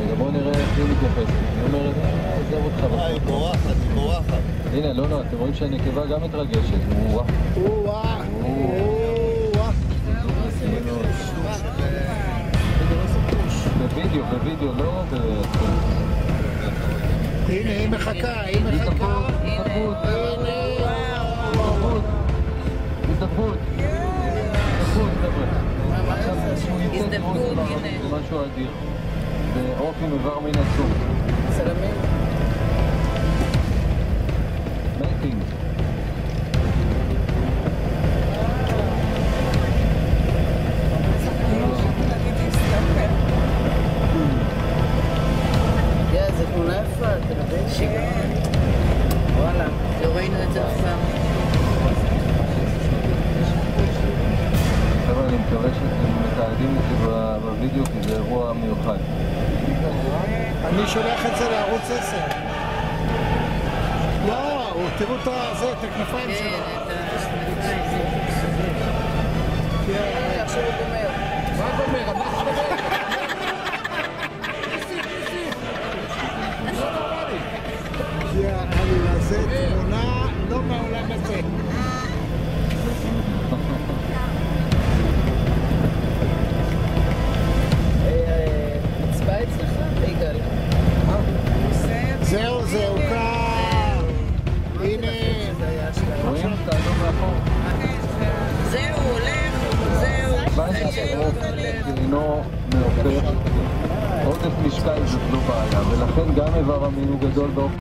רגע, בואו נראה איך היא מתייחסת. היא אומרת, עזוב אותך. היא בורחת, היא בורחת. הנה, לא, אתם רואים שהנקבה גם מתרגשת. בווידאו, לא הנה, היא מחכה, היא מחכה. הזדברות, הנה. זה משהו אדיר. זה אופי מבר מן עצום. צלמים. מייקינג. זה תמונה יפה, אתה מבין? שיגעון. וואלה, לא ראינו את זה אף פעם. חבר'ה, אני מקווה שאתם מתעדים את זה בווידאו, כי זה אירוע מיוחד. אני שולח את זה לערוץ 10. לא, תראו את הכנפיים שלו. כן, עכשיו הוא גומר. מה גומר? מה גומר? יאללה, זה תמונה לא מהעולם הזה. הצבעה אצלך? יגאל. זהו קר. הנה. רואים את האדום מאחור? זהו, הולך, זהו. בית הקרוב אינו מעופף. עודף משקל זאת לא בעיה, ולכן גם איבר המין הוא גדול באופן